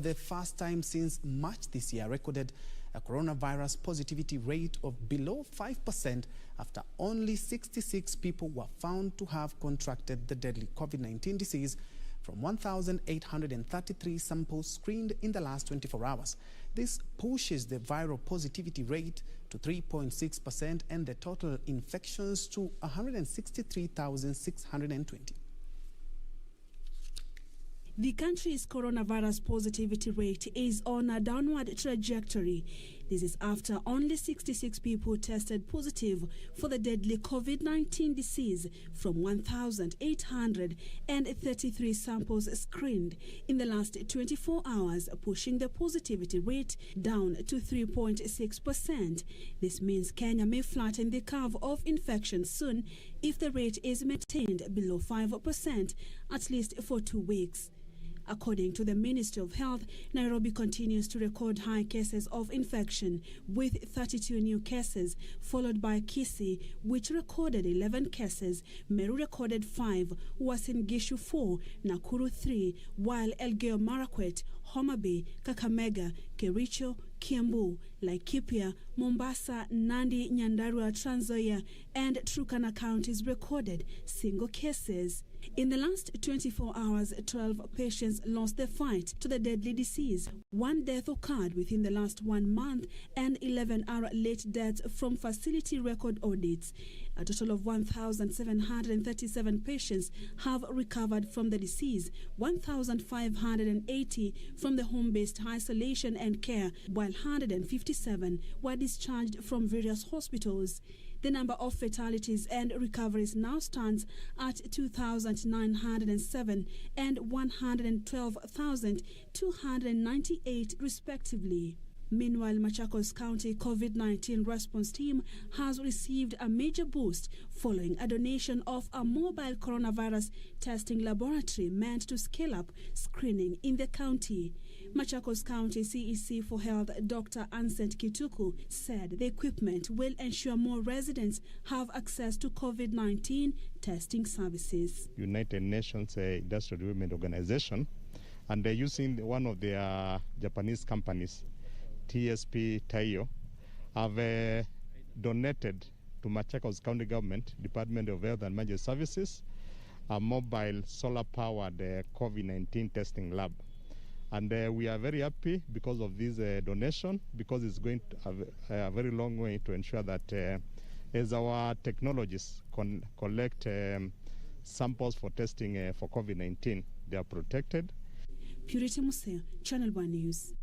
The first time since March this year recorded a coronavirus positivity rate of below 5% after only 66 people were found to have contracted the deadly COVID-19 disease from 1,833 samples screened in the last 24 hours. This pushes the viral positivity rate to 3.6% and the total infections to 163,620. The country's coronavirus positivity rate is on a downward trajectory. This is after only 66 people tested positive for the deadly COVID-19 disease from 1,833 samples screened in the last 24 hours, pushing the positivity rate down to 3.6%. This means Kenya may flatten the curve of infection soon if the rate is maintained below 5%, at least for 2 weeks. According to the Ministry of Health, Nairobi continues to record high cases of infection with 32 new cases, followed by Kisii, which recorded 11 cases, Meru recorded 5, Uasin Gishu 4, Nakuru 3, while Elgeyo Marakwet, Homa Bay, Kakamega, Kericho, Kiambu, Laikipia, Mombasa, Nandi, Nyandarua, Trans Nzoia, and Turkana counties recorded single cases. In the last 24 hours, 12 patients lost their fight to the deadly disease. 1 death occurred within the last 1 month and 11 are late deaths from facility record audits. A total of 1,737 patients have recovered from the disease, 1,580 from the home-based isolation and care, while 157 were discharged from various hospitals. The number of fatalities and recoveries now stands at 2,907 and 112,298 respectively. Meanwhile, Machakos County COVID-19 response team has received a major boost following a donation of a mobile coronavirus testing laboratory meant to scale up screening in the county. Machakos County CEC for Health Dr. Ansent Kituku said the equipment will ensure more residents have access to COVID-19 testing services. United Nations Industrial Development Organization, and they're using one of their Japanese companies, TSP Taiyo, have donated to Machakos County Government, Department of Health and Emergency Services, a mobile solar-powered COVID-19 testing lab. And we are very happy because of this donation, because it's going to have a very long way to ensure that as our technologies collect samples for testing for COVID-19, they are protected. Purity Museo, Channel 1 News.